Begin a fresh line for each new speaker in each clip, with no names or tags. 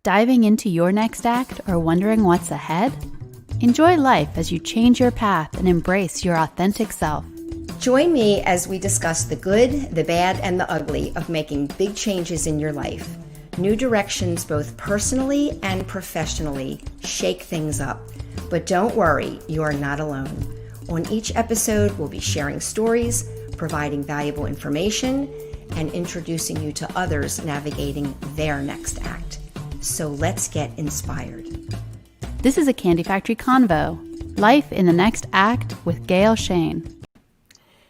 Diving into your next act or wondering what's ahead? Enjoy life as you change your path and embrace your authentic self.
Join me as we discuss the good, the bad, and the ugly of making big changes in your life. New directions both personally and professionally. Shake things up. But don't worry, you are not alone. On each episode, we'll be sharing stories, providing valuable information, and introducing you to others navigating their next act. So let's get inspired.
This is a Candy Factory Convo, Life in the Next Act with Gail Shane.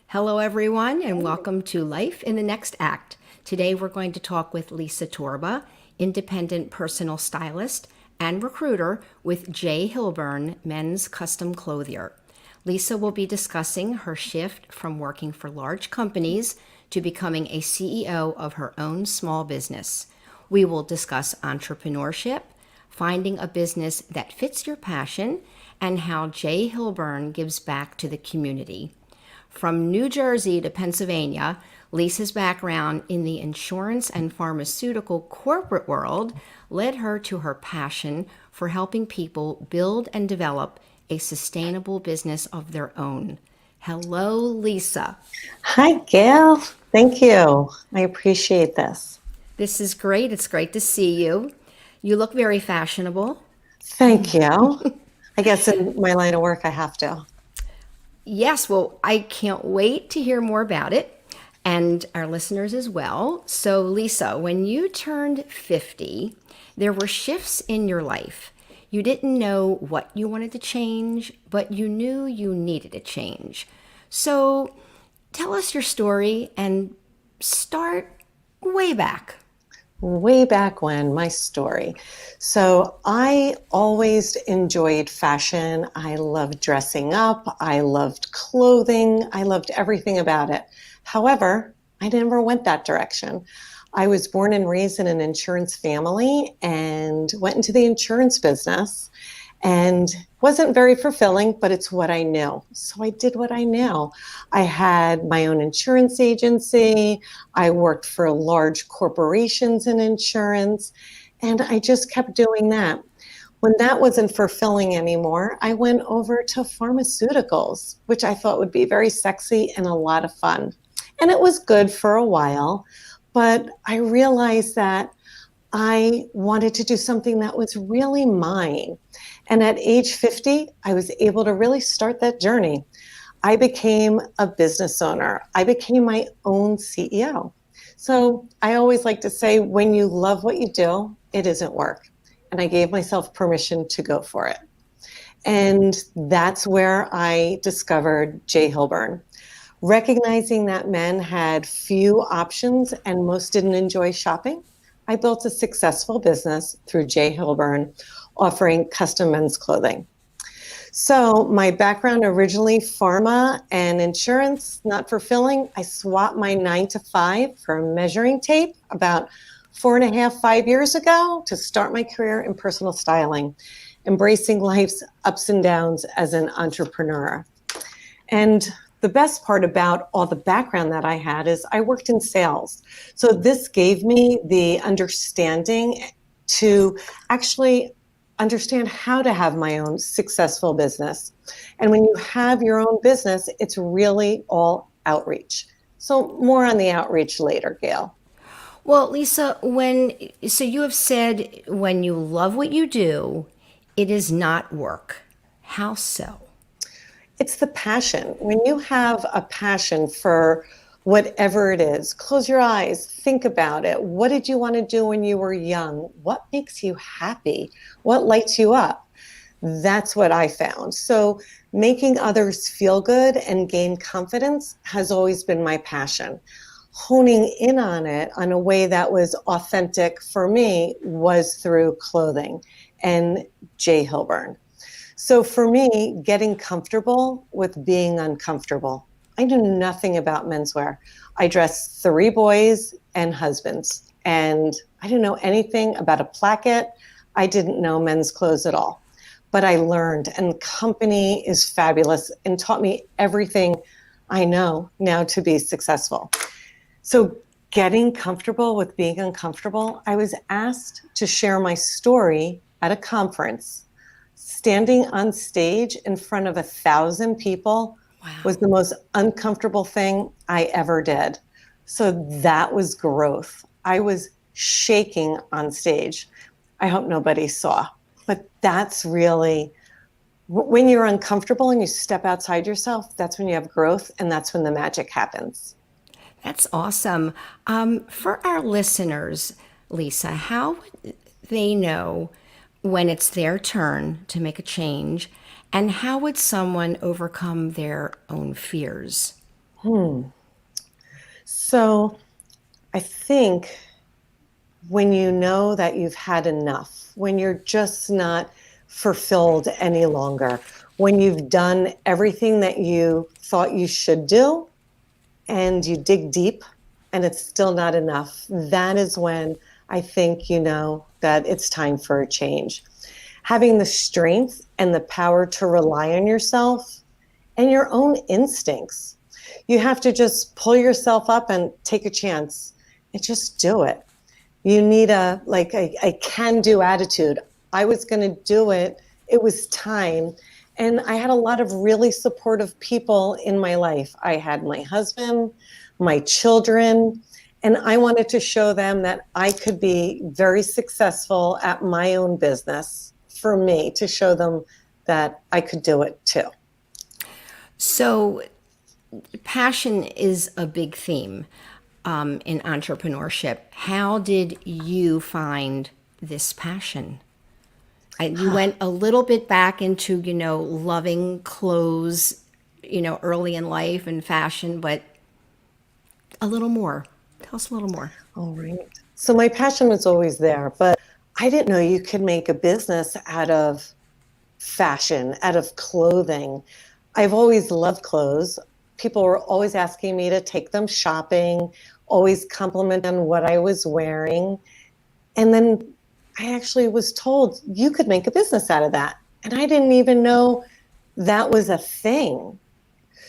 Hello everyone, and welcome to Life in the Next Act. Today we're going to talk with Lisa Torba, independent personal stylist and recruiter with J.Hilburn, men's custom clothier. Lisa will be discussing her shift from working for large companies to becoming a CEO of her own small business. We will discuss entrepreneurship, finding a business that fits your passion, and how J.Hilburn gives back to the community. From New Jersey to Pennsylvania, Lisa's background in the insurance and pharmaceutical corporate world led her to her passion for helping people build and develop a sustainable business of their own. Hello, Lisa.
Hi, Gail. Thank you. I appreciate this.
This is great. It's great to see you. You look very fashionable.
Thank you. I guess in my line of work, I have to.
Yes, well, I can't wait to hear more about it, and our listeners as well. So, Lisa, when you turned 50, there were shifts in your life. You didn't know what you wanted to change, but you knew you needed a change. So, tell us your story and start way back.
Way back when, my story. So I always enjoyed fashion. I loved dressing up. I loved clothing. I loved everything about it. However, I never went that direction. I was born and raised in an insurance family and went into the insurance business, and wasn't very fulfilling, but it's what I knew. So I did what I knew. I had my own insurance agency. I worked for large corporations in insurance, and I just kept doing that. When that wasn't fulfilling anymore, I went over to pharmaceuticals, which I thought would be very sexy and a lot of fun. And it was good for a while, but I realized that I wanted to do something that was really mine. And at age 50, I was able to really start that journey. I became a business owner. I became my own CEO. So I always like to say, when you love what you do, it isn't work. And I gave myself permission to go for it. And that's where I discovered J.Hilburn. Recognizing that men had few options and most didn't enjoy shopping, I built a successful business through J.Hilburn, offering custom men's clothing. So my background originally pharma and insurance, not fulfilling. I swapped my 9 to 5 for a measuring tape about 4.5, 5 years ago to start my career in personal styling, embracing life's ups and downs as an entrepreneur. And the best part about all the background that I had is I worked in sales. So this gave me the understanding to actually understand how to have my own successful business. And when you have your own business, it's really all outreach. So more on the outreach later, Gail.
Well, Lisa, so you have said when you love what you do, it is not work. How so?
It's the passion. When you have a passion for whatever it is, close your eyes, think about it. What did you want to do when you were young? What makes you happy? What lights you up? That's what I found. So making others feel good and gain confidence has always been my passion. Honing in on it in a way that was authentic for me was through clothing and J.Hilburn. So for me, getting comfortable with being uncomfortable. I knew nothing about menswear. I dressed 3 boys and husbands, and I didn't know anything about a placket. I didn't know men's clothes at all, but I learned, and company is fabulous and taught me everything I know now to be successful. So getting comfortable with being uncomfortable. I was asked to share my story at a conference. Standing on stage in front of 1,000 people was the most uncomfortable thing I ever did. So that was growth. I was shaking on stage. I hope nobody saw, but that's really, when you're uncomfortable and you step outside yourself, that's when you have growth, and that's when the magic happens.
That's awesome. For our listeners, Lisa, how would they know when it's their turn to make a change, and how would someone overcome their own fears?
So I think when you know that you've had enough, when you're just not fulfilled any longer, when you've done everything that you thought you should do and you dig deep and it's still not enough, that is when I think you know that it's time for a change. Having the strength and the power to rely on yourself and your own instincts. You have to just pull yourself up and take a chance and just do it. You need a can-do attitude. I was going to do it. It was time. And I had a lot of really supportive people in my life. I had my husband, my children, and I wanted to show them that I could be very successful at my own business, for me, to show them that I could do it too.
So passion is a big theme in entrepreneurship. How did you find this passion? You went a little bit back into, loving clothes, early in life and fashion, but a little more. Tell us a little more.
All right. So my passion was always there, but I didn't know you could make a business out of fashion, out of clothing. I've always loved clothes. People were always asking me to take them shopping, always compliment on what I was wearing. And then I actually was told you could make a business out of that. And I didn't even know that was a thing.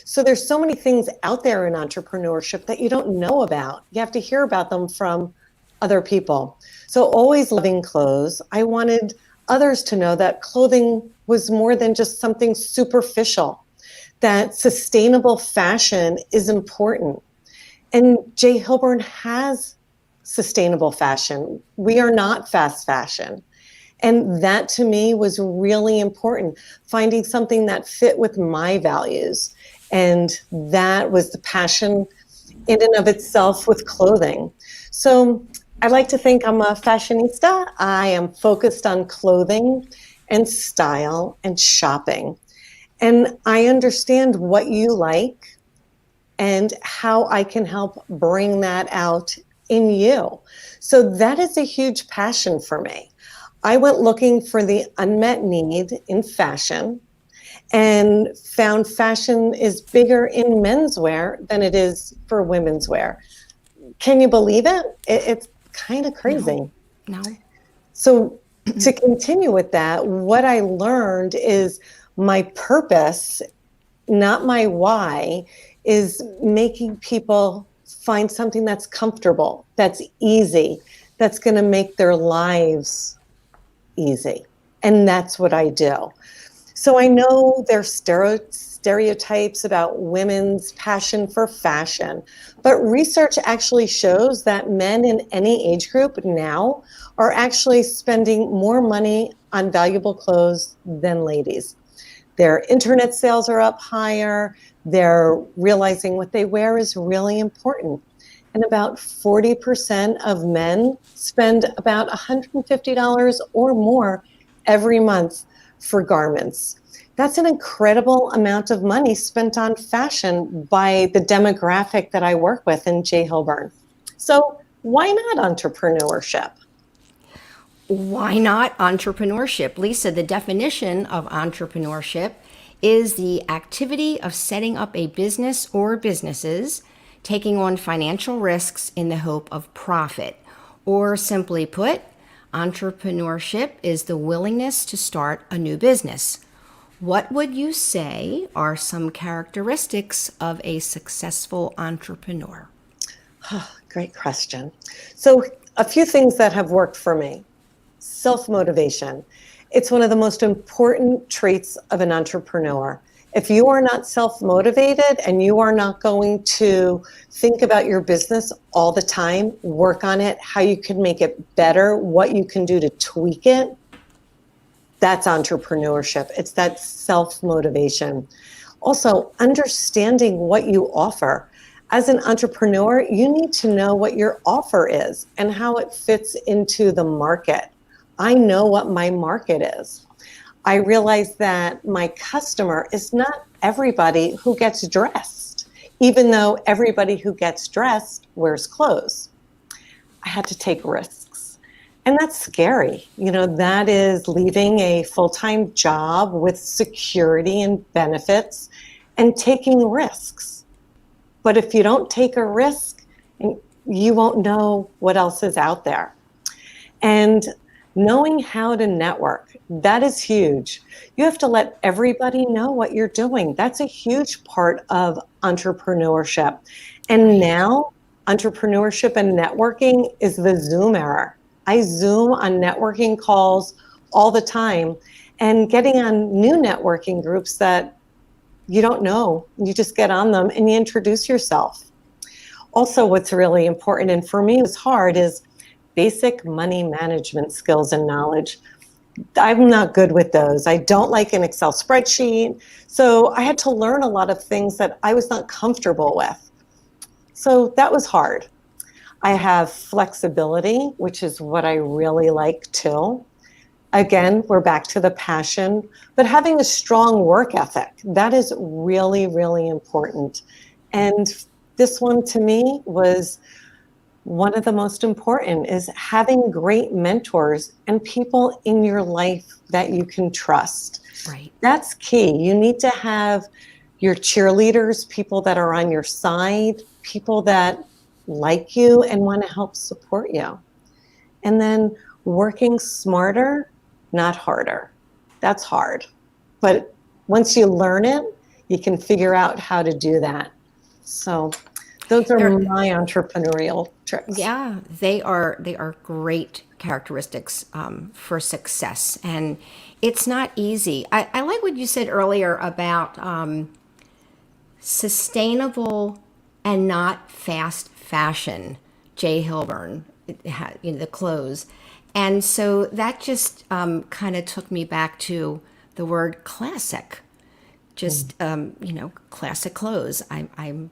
So there's so many things out there in entrepreneurship that you don't know about. You have to hear about them from other people. So always loving clothes. I wanted others to know that clothing was more than just something superficial, that sustainable fashion is important. And J.Hilburn has sustainable fashion. We are not fast fashion. And that to me was really important, finding something that fit with my values. And that was the passion in and of itself with clothing. So I like to think I'm a fashionista. I am focused on clothing and style and shopping. And I understand what you like and how I can help bring that out in you. So that is a huge passion for me. I went looking for the unmet need in fashion and found fashion is bigger in menswear than it is for women's wear. Can you believe it? It's kind of crazy.
No.
So to continue with that, what I learned is my purpose, not my why, is making people find something that's comfortable, that's easy, that's going to make their lives easy. And that's what I do. So I know there's stereotypes about women's passion for fashion, but research actually shows that men in any age group now are actually spending more money on valuable clothes than ladies. Their internet sales are up higher. They're realizing what they wear is really important. And about 40% of men spend about $150 or more every month for garments. That's an incredible amount of money spent on fashion by the demographic that I work with in J.Hilburn. So why not entrepreneurship?
Why not entrepreneurship? Lisa, the definition of entrepreneurship is the activity of setting up a business or businesses, taking on financial risks in the hope of profit. Or simply put, entrepreneurship is the willingness to start a new business. What would you say are some characteristics of a successful entrepreneur?
Great question. So a few things that have worked for me. Self-motivation. It's one of the most important traits of an entrepreneur. If you are not self-motivated and you are not going to think about your business all the time, work on it, how you can make it better, what you can do to tweak it, that's entrepreneurship. It's that self-motivation. Also, understanding what you offer. As an entrepreneur, you need to know what your offer is and how it fits into the market. I know what my market is. I realize that my customer is not everybody who gets dressed, even though everybody who gets dressed wears clothes. I had to take risks. And that's scary. That is leaving a full-time job with security and benefits and taking risks. But if you don't take a risk, you won't know what else is out there. And knowing how to network, that is huge. You have to let everybody know what you're doing. That's a huge part of entrepreneurship. And now, entrepreneurship and networking is the Zoom era. I Zoom on networking calls all the time and getting on new networking groups that you don't know. You just get on them and you introduce yourself. Also, what's really important, and for me it was hard, is basic money management skills and knowledge. I'm not good with those. I don't like an Excel spreadsheet. So I had to learn a lot of things that I was not comfortable with. So that was hard. I have flexibility, which is what I really like too. Again, we're back to the passion, but having a strong work ethic, that is really, really important. And this one to me was one of the most important, is having great mentors and people in your life that you can trust.
Right.
That's key. You need to have your cheerleaders, people that are on your side, people that like you and want to help support you. And then working smarter, not harder. That's hard. But once you learn it, you can figure out how to do that. So those are my entrepreneurial tricks.
Yeah, they are great characteristics for success, and it's not easy. I like what you said earlier about sustainable and not fast fashion. J.Hilburn, the clothes, and so that just kind of took me back to the word classic. Just classic clothes. I'm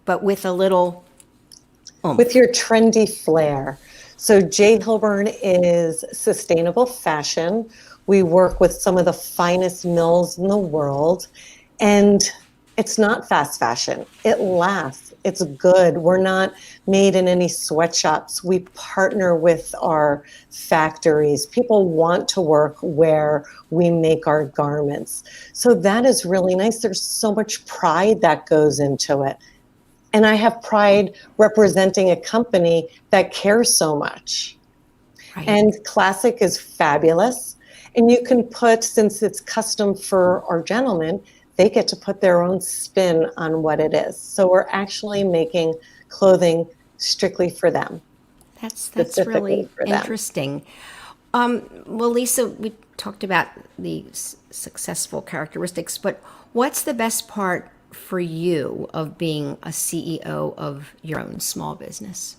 but with a little oomph.
With your trendy flair. So J.Hilburn is sustainable fashion. We work with some of the finest mills in the world, and it's not fast fashion. It lasts. It's good. We're not made in any sweatshops. We partner with our factories. People want to work where we make our garments. So that is really nice. There's so much pride that goes into it. And I have pride representing a company that cares so much.
Right.
And classic is fabulous. And you can put, since it's custom for our gentlemen, they get to put their own spin on what it is. So we're actually making clothing strictly for them.
That's really interesting. Well, Lisa, we talked about the successful characteristics, but what's the best part for you of being a CEO of your own small business?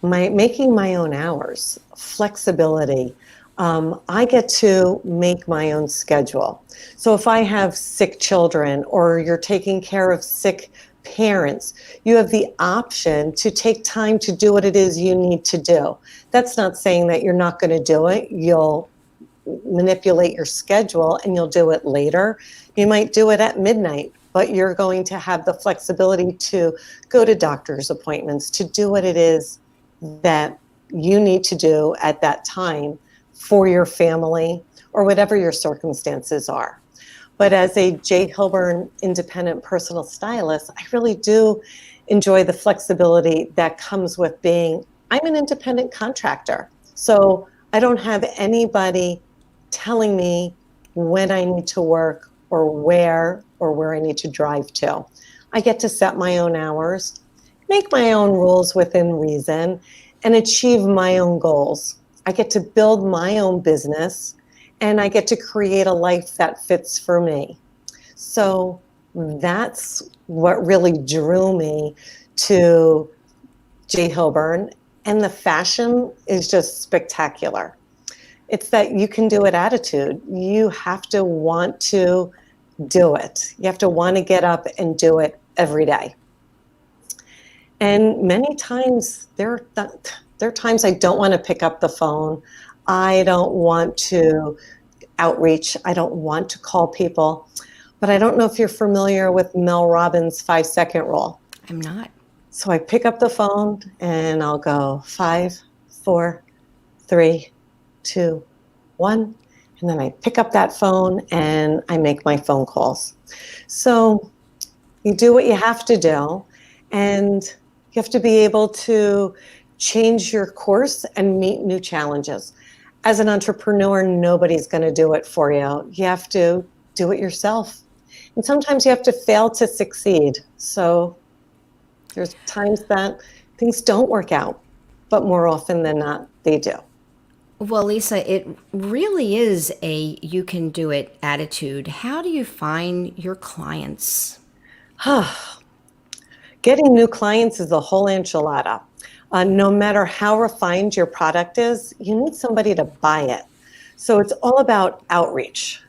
Making my own hours, flexibility. I get to make my own schedule. So if I have sick children or you're taking care of sick parents, you have the option to take time to do what it is you need to do. That's not saying that you're not going to do it. You'll manipulate your schedule and you'll do it later. You might do it at midnight, but you're going to have the flexibility to go to doctor's appointments, to do what it is that you need to do at that time for your family or whatever your circumstances are. But as a J.Hilburn independent personal stylist, I really do enjoy the flexibility that comes with I'm an independent contractor. So I don't have anybody telling me when I need to work or where I need to drive to. I get to set my own hours. make my own rules within reason and achieve my own goals. I get to build my own business and I get to create a life that fits for me. So that's what really drew me to J.Hilburn. And the fashion is just spectacular. It's that you can do it attitude. You have to want to do it. You have to want to get up and do it every day. And many times there are times I don't want to pick up the phone. I don't want to outreach. I don't want to call people. But I don't know if you're familiar with Mel Robbins' 5-second rule.
I'm not.
So I pick up the phone and I'll go 5, 4, 3, 2, 1. And then I pick up that phone and I make my phone calls. So you do what you have to do, and you have to be able to change your course and meet new challenges. As an entrepreneur, nobody's going to do it for you. You have to do it yourself. And sometimes you have to fail to succeed. So there's times that things don't work out, but more often than not, they do.
Well, Lisa, it really is a you can do it attitude. How do you find your clients?
Getting new clients is a whole enchilada. No matter how refined your product is, you need somebody to buy it. So it's all about outreach.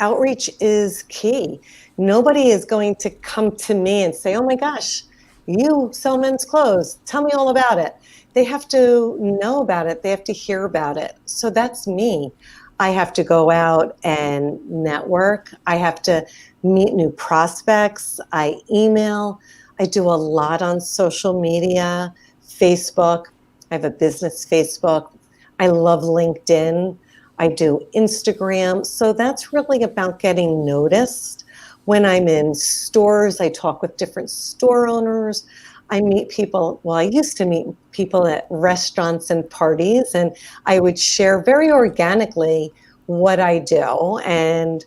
Outreach is key. Nobody is going to come to me and say, oh my gosh, you sell men's clothes. Tell me all about it. They have to know about it. They have to hear about it. So that's me. I have to go out and network. I have to meet new prospects. I email. I do a lot on social media, Facebook. I have a business Facebook. I love LinkedIn. I do Instagram. So that's really about getting noticed. When I'm in stores, I talk with different store owners. I meet people, well, I used to meet people at restaurants and parties, and I would share very organically what I do and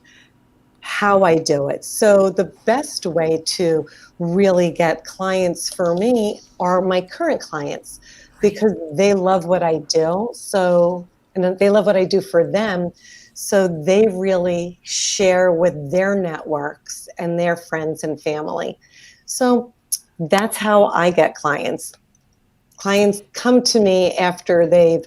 how I do it. So the best way to really get clients for me are my current clients, because they love what I do. So, and they love what I do for them. So they really share with their networks and their friends and family. So that's how I get clients. Clients come to me after they've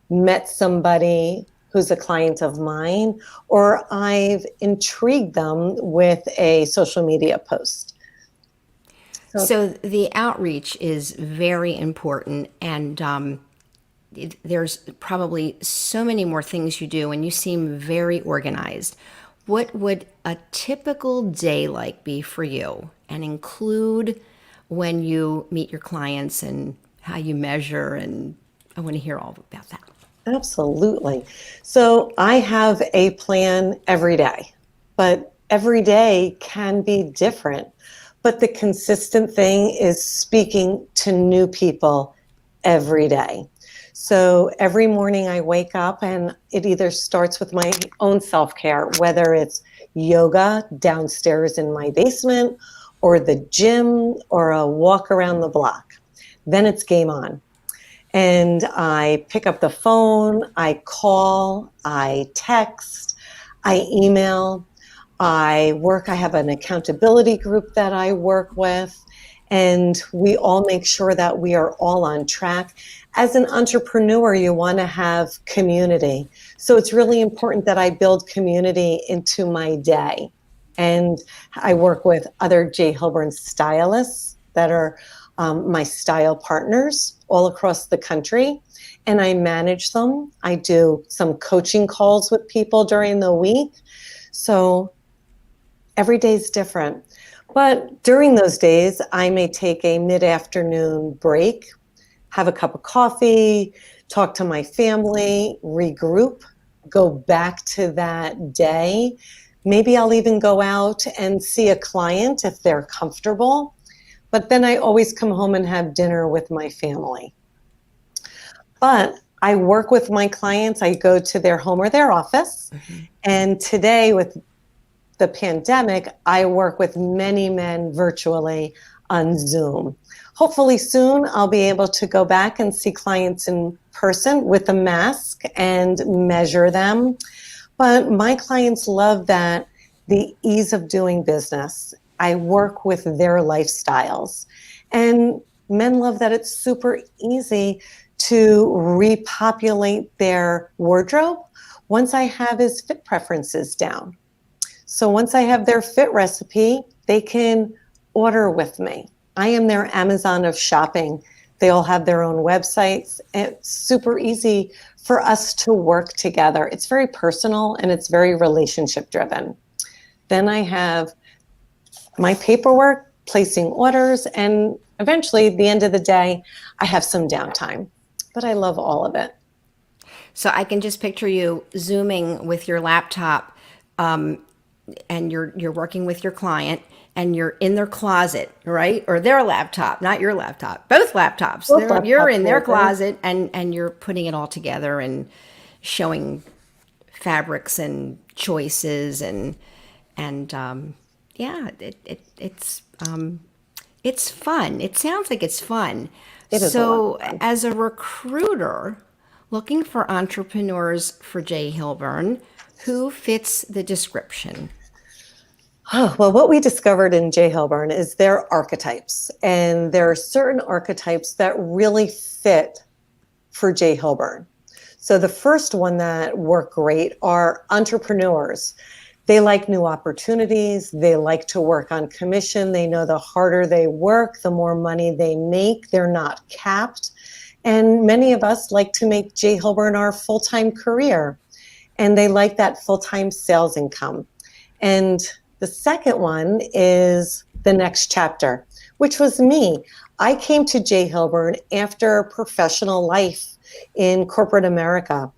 met somebody who's a client of mine, or I've intrigued them with a social media post.
So the outreach is very important, and there's probably so many more things you do, and you seem very organized. What would a typical day like be for you, and include when you meet your clients and how you measure? And I want to hear all about that.
Absolutely. So I have a plan every day, but every day can be different. But the consistent thing is speaking to new people every day. So every morning I wake up and it either starts with my own self-care, whether it's yoga downstairs in my basement or the gym or a walk around the block. Then it's game on. And I pick up the phone, I call, I text, I email, I work. I have an accountability group that I work with, and we all make sure that we are all on track. As an entrepreneur, you want to have community. So it's really important that I build community into my day. And I work with other J.Hilburn stylists that are my style partners all across the country, and I manage them. I do some coaching calls with people during the week. So every day is different. But during those days, I may take a mid-afternoon break, have a cup of coffee, talk to my family, regroup, go back to that day. Maybe I'll even go out and see a client if they're comfortable. But then I always come home and have dinner with my family. But I work with my clients. I go to their home or their office. Mm-hmm. And today with the pandemic, I work with many men virtually. on Zoom. Hopefully soon I'll be able to go back and see clients in person with a mask and measure them. But my clients love that the ease of doing business. I work with their lifestyles. And men love that it's super easy to repopulate their wardrobe once I have his fit preferences down. So once I have their fit recipe, they can order with me. I am their Amazon of shopping. They all have their own websites. It's super easy for us to work together. It's very personal and it's very relationship driven. Then I have my paperwork, placing orders, and eventually at the end of the day, I have some downtime. But I love all of it.
So I can just picture you Zooming with your laptop, and you're working with your client, and you're in their closet, right? Or their laptop, not your laptop, both laptops. You're in their closet, and you're putting it all together and showing fabrics and choices, and yeah, it's fun. It sounds like it's fun. So as a recruiter looking for entrepreneurs for J.Hilburn, who fits the description?
Oh, well, what we discovered in J.Hilburn is their archetypes. And there are certain archetypes that really fit for J.Hilburn. So the first one that work great are entrepreneurs. They like new opportunities. They like to work on commission. They know the harder they work, the more money they make. They're not capped. And many of us like to make J.Hilburn our full-time career. And they like that full-time sales income. And the second one is the next chapter, which was me. I came to J.Hilburn after a professional life in corporate America.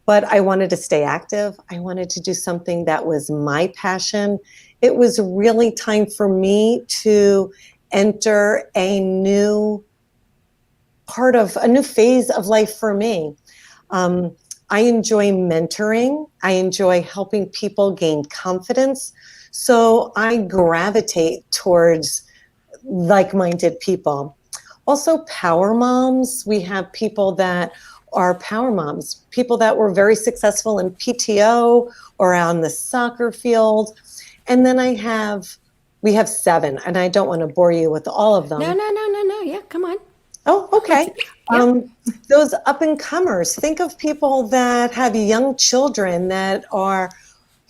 But I wanted to stay active. I wanted to do something that was my passion. It was really time for me to enter a new phase of life for me. I enjoy mentoring. I enjoy helping people gain confidence. So I gravitate towards like-minded people. Also, power moms. We have people that are power moms, people that were very successful in PTO or on the soccer field. And then we have 7, and I don't want to bore you with all of them.
No. Yeah, come on.
Oh, okay.
Yeah.
Those up and comers. Think of people that have young children that are,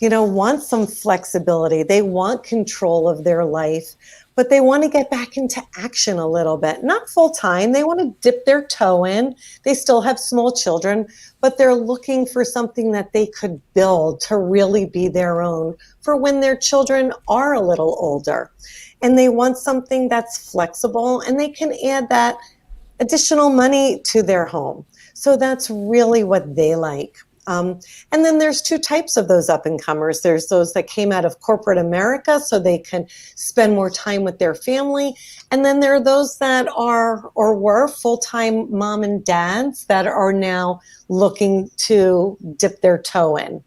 want some flexibility. They want control of their life, but they want to get back into action a little bit. Not full time. They want to dip their toe in. They still have small children, but they're looking for something that they could build to really be their own for when their children are a little older. And they want something that's flexible and they can add that additional money to their home. So that's really what they like. And then there's 2 types of those up-and-comers. There's those that came out of corporate America so they can spend more time with their family. And then there are those that are or were full-time mom and dads that are now looking to dip their toe in.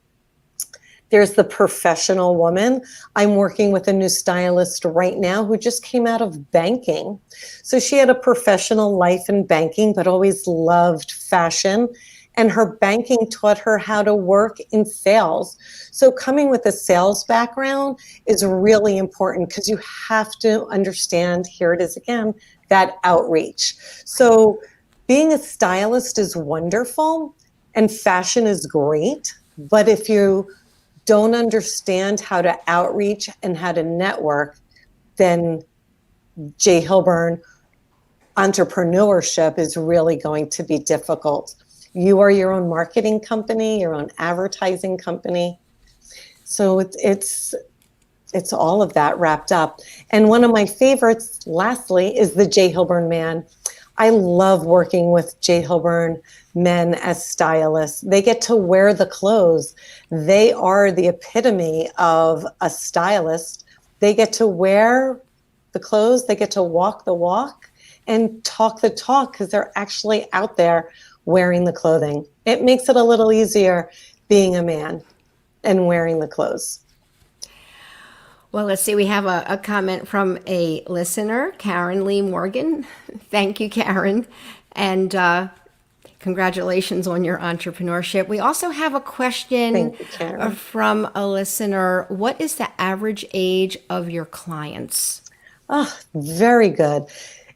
There's the professional woman. I'm working with a new stylist right now who just came out of banking. So she had a professional life in banking, but always loved fashion. And her banking taught her how to work in sales. So coming with a sales background is really important because you have to understand, here it is again, that outreach. So being a stylist is wonderful and fashion is great. But if you don't understand how to outreach and how to network, then J.Hilburn entrepreneurship is really going to be difficult. You are your own marketing company, your own advertising company. So it's all of that wrapped up. And one of my favorites, lastly, is the J.Hilburn man. I love working with J.Hilburn men as stylists. They get to wear the clothes. They are the epitome of a stylist. They get to wear the clothes. They get to walk the walk and talk the talk because they're actually out there wearing the clothing. It makes it a little easier being a man and wearing the clothes.
Well, let's see. We have a comment from a listener, Karen Lee Morgan. Thank you, Karen. And congratulations on your entrepreneurship. We also have a question from a listener. What is the average age of your clients?
Oh, very good.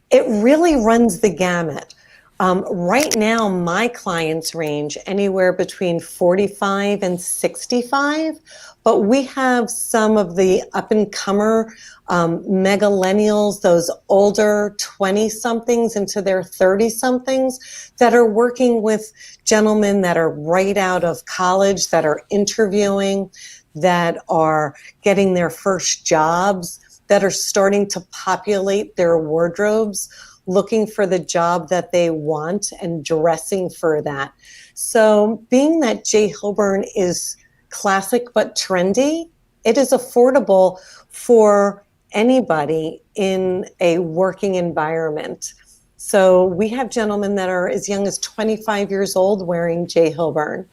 It really runs the gamut. Right now, my clients range anywhere between 45 and 65, but we have some of the up-and-comer megalennials, those older 20-somethings into their 30-somethings that are working with gentlemen that are right out of college, that are interviewing, that are getting their first jobs, that are starting to populate their wardrobes, looking for the job that they want and dressing for that. So being that J.Hilburn is classic but trendy, it is affordable for anybody in a working environment. So we have gentlemen that are as young as 25 years old wearing J.Hilburn.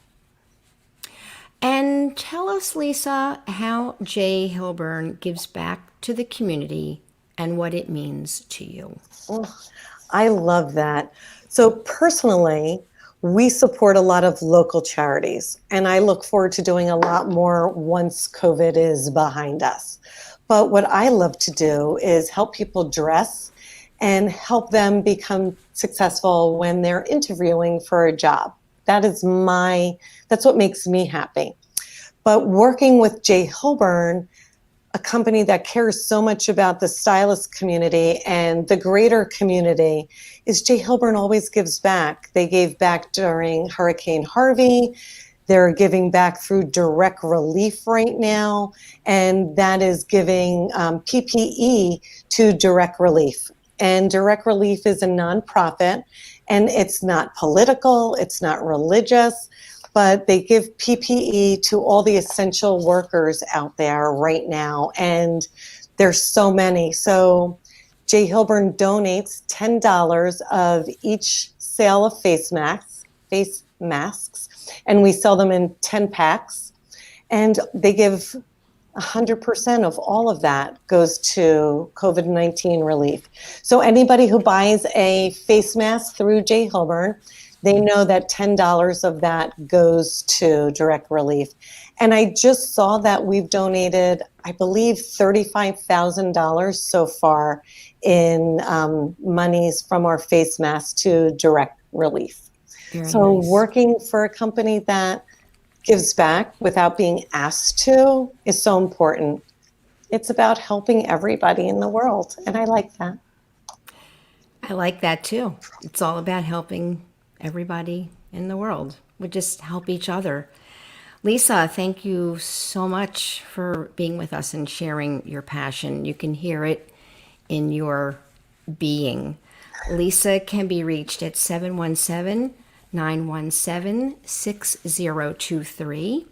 And tell us, Lisa, how J.Hilburn gives back to the community and what it means to you.
Oh, I love that. So personally, we support a lot of local charities, and I look forward to doing a lot more once COVID is behind us. But what I love to do is help people dress and help them become successful when they're interviewing for a job. That's what makes me happy. But working with J.Hilburn, a company that cares so much about the stylist community and the greater community, is J.Hilburn always gives back. They gave back during Hurricane Harvey. They're giving back through direct relief right now, and that is giving PPE to direct relief. And direct relief is a nonprofit, and it's not political, it's not religious, but they give PPE to all the essential workers out there right now. And there's so many. So J.Hilburn donates $10 of each sale of face masks, and we sell them in 10 packs. And they give 100% of all of that goes to COVID-19 relief. So anybody who buys a face mask through J.Hilburn, they know that $10 of that goes to direct relief. And I just saw that we've donated, I believe, $35,000 so far in monies from our face masks to direct relief.
Very
so
nice.
Working for a company that gives back without being asked to is so important. It's about helping everybody in the world, and I like that.
I like that too. It's all about helping everybody in the world. We just help each other. Lisa, thank you so much for being with us and sharing your passion. You can hear it in your being. Lisa can be reached at 717-917-6023.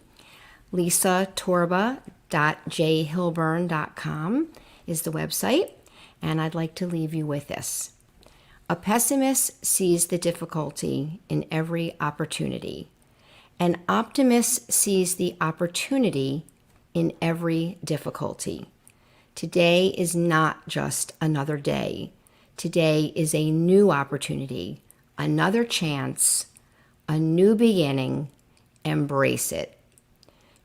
lisatorba.jhilburn.com is the website. And I'd like to leave you with this. A pessimist sees the difficulty in every opportunity. An optimist sees the opportunity in every difficulty. Today is not just another day. Today is a new opportunity, another chance, a new beginning. Embrace it.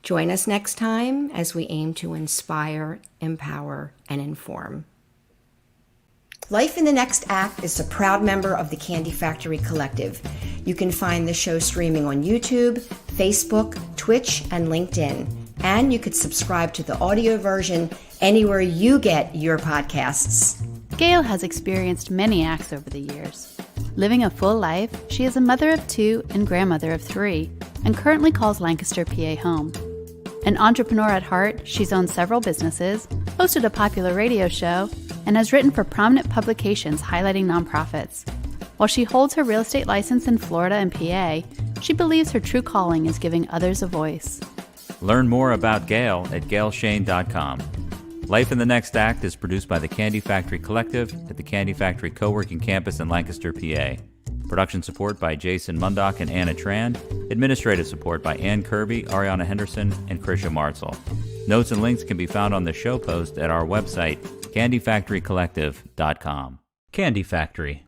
Join us next time as we aim to inspire, empower, and inform. Life in the Next Act is a proud member of the Candy Factory Collective. You can find the show streaming on YouTube, Facebook, Twitch, and LinkedIn. And you could subscribe to the audio version anywhere you get your podcasts.
Gail has experienced many acts over the years. Living a full life, she is a mother of 2 and grandmother of 3, and currently calls Lancaster, PA home. An entrepreneur at heart, she's owned several businesses, hosted a popular radio show, and has written for prominent publications highlighting nonprofits. While she holds her real estate license in Florida and PA, she believes her true calling is giving others a voice.
Learn more about Gail at gailshane.com. Life in the Next Act is produced by the Candy Factory Collective at the Candy Factory Co-working Campus in Lancaster, PA. Production support by Jason Mundock and Anna Tran. Administrative support by Ann Kirby, Ariana Henderson, and Krisha Martzel. Notes and links can be found on the show post at our website, candyfactorycollective.com. Candy Factory.